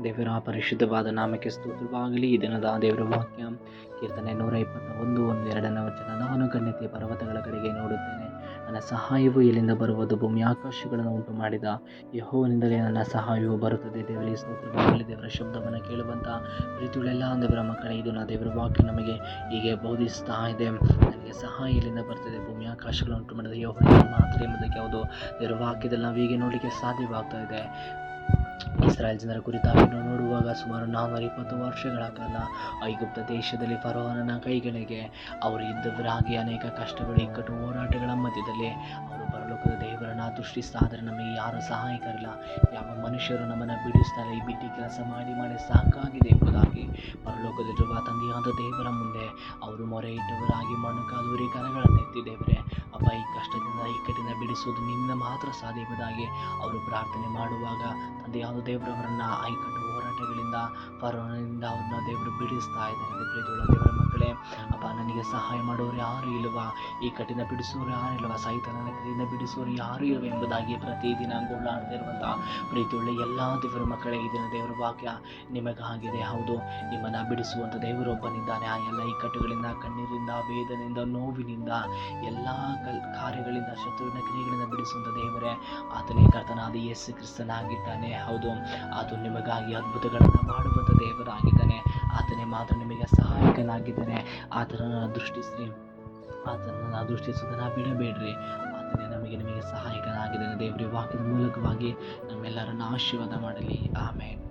ದೇವರ ಪರಿಶುದ್ಧವಾದ ನಾಮಕ್ಕೆ ಸ್ತೋತ್ರವಾಗಲಿ. ಈ ದಿನದ ದೇವರ ವಾಕ್ಯ ಕೀರ್ತನೆ 121:2 ವಚನ. ನಾನು ಕನ್ಯತೆ ಪರ್ವತಗಳ ಕಡೆಗೆ ನೋಡುತ್ತೇನೆ, ನನ್ನ ಸಹಾಯವು ಎಲ್ಲಿಂದ ಬರುವುದು? ಭೂಮಿ ಆಕಾಶಗಳನ್ನು ಉಂಟು ಮಾಡಿದ ಯೆಹೋವನಿಂದಲೇ ನನ್ನ ಸಹಾಯವು ಬರುತ್ತದೆ. ದೇವರಿಗೆ ಸ್ತೋತ್ರವಾಗಲಿ. ದೇವರ ಶಬ್ದವನ್ನು ಕೇಳುವಂಥ ಪ್ರೀತಿಗಳೆಲ್ಲ ದೇವರ ಮಕ್ಕಳೇ, ಇದನ್ನು ದೇವರ ವಾಕ್ಯ ನಮಗೆ ಹೀಗೆ ಬೋಧಿಸ್ತಾ ಇದೆ. ನನಗೆ ಸಹಾಯ ಎಲ್ಲಿಂದ ಬರ್ತದೆ? ಭೂಮಿ ಆಕಾಶಗಳನ್ನು ಉಂಟು ಮಾಡಿದ ಯೆಹೋವನಿಂದ ಮಾತ್ರ ಎಂಬುದಕ್ಕೆ ಯಾವುದು ದೇವರ ವಾಕ್ಯದಲ್ಲಿ ನಾವು ಹೀಗೆ ನೋಡಲಿಕ್ಕೆ ಸಾಧ್ಯವಾಗ್ತಾ ಇದೆ. ಇಸ್ರಾಯೇಲ್ ಜನರ ಕುರಿತಾಗಿ ನಾವು ನೋಡುವಾಗ ಸುಮಾರು 420 ವರ್ಷಗಳ ಕಾಲ ಐಗುಪ್ತ ದೇಶದಲ್ಲಿ ಫರೋಹನ ಕೈಗಳಿಗೆ ಅವರು ಇದ್ದವರಾಗಿ ಅನೇಕ ಕಷ್ಟಗಳು, ಇಕ್ಕಟ್ಟು, ಹೋರಾಟಗಳ ಮಧ್ಯದಲ್ಲಿ ಅವರು ಪರಲೋಕದ ದೇವರನ್ನ ದೃಷ್ಟಿಸ್ತಾ ಆದರೆ ನಮಗೆ ಯಾರು ಸಹಾಯಕರಿಲ್ಲ, ಯಾವ ಮನುಷ್ಯರು ನಮ್ಮನ್ನು ಬಿಡಿಸ್ತಾರೆ, ಈ ಬಿಟ್ಟಿ ಕೆಲಸ ಮಾಡಿ ಸಾಕಾಗಿದೆ ಎಂಬುದಾಗಿ ಪರಲೋಕದಲ್ಲಿರುವ ತಂದೆಯಾದ ದೇವರ ಮುಂದೆ ಅವರು ಮೊರೆ ಇಟ್ಟವರಾಗಿ ಮೊಣಕಾಲೂರಿ ಕರಗಳನ್ನು ಎತ್ತಿ, ದೇವರೇ ಅಪ್ಪ, ಈ ಕಷ್ಟದಿಂದ ಇಕ್ಕಟ್ಟಿನ ಬಿಡಿಸುವುದು ನಿನ್ನ ಮಾತ್ರ ಸಾಧ್ಯ ಎಂಬುದಾಗಿ ಅವರು ಪ್ರಾರ್ಥನೆ ಮಾಡುವಾಗ ತಂದೆಯಾದ ದೇವರವರನ್ನ ಆ ಇಕ್ಕಟ್ಟು ಹೋರಾಟಗಳಿಂದ ಫರೋಹನಿಂದ ಅವ್ರನ್ನ ದೇವರು ಬಿಡಿಸ್ತಾ ಇದ್ದಾರೆ. ಪ್ರೀತಿಯುಳ್ಳ ದೇವರ ಮಕ್ಕಳೇ, ಅಪ್ಪ, ನನಗೆ ಸಹಾಯ ಮಾಡೋರು ಯಾರು ಇಲ್ವಾ? ಈ ಕಠಿಣ ಬಿಡಿಸೋರು ಯಾರು ಇಲ್ವಾ? ಸೈತಾನನ ಕೈಯಿಂದ ಬಿಡಿಸೋರು ಯಾರು ಇಲ್ವ ಎಂಬುದಾಗಿ ಪ್ರತಿದಿನ ಗೋಳಾಡ್ತಿರುವಂತಹ ಪ್ರೀತಿಯುಳ್ಳ ಎಲ್ಲ ದೇವರ ಮಕ್ಕಳೇ, ಈ ದಿನ ದೇವರ ವಾಕ್ಯ ನಿಮಗಾಗಿದೆ. ಹೌದು, ನಿಮ್ಮನ್ನು ಬಿಡಿಸುವಂಥ ದೇವರೊಬ್ಬನಿದ್ದಾನೆ. ಆ ಎಲ್ಲ ಇಕ್ಕಟ್ಟುಗಳಿಂದ, ಕಣ್ಣೀರಿಂದ, ವೇದನೆಯಿಂದ, ನೋವಿನಿಂದ, ಎಲ್ಲ ಕಾರ್ಯಗಳಿಂದ, ಶತ್ರುವಿನ ಕ್ರಿಯೆಗಳಿಂದ ಬಿಡಿಸುವಂಥ ದೇವರೇ ಆತನೇ ಕರ್ತನಾದ ಯೇಸು ಕ್ರಿಸ್ತನಾಗಿದ್ದಾನೆ. ಹೌದು, ಆತ ನಿಮಗಾಗಿ ಅದ್ಭುತಗಳನ್ನು ಮಾಡುವಂಥ ದೇವರಾಗಿದ್ದಾನೆ. ಆತನೇ ಮಾತ್ರ ನಿಮಗೆ ಸಹಾಯಕನಾಗಿದ್ದಾನೆ. ಆತನನ್ನು ದೃಷ್ಟಿಸುವುದನ್ನು ಬಿಡಬೇಡ್ರಿ. ಆತನೇ ನಿಮಗೆ ಸಹಾಯಕನಾಗಿದ್ದಾನೆ. ದೇವರ ವಾಕ್ಯದ ಮೂಲಕವಾಗಿ ನಮ್ಮೆಲ್ಲರನ್ನು ಆಶೀರ್ವಾದ ಮಾಡಲಿ. ಆಮೇನ್.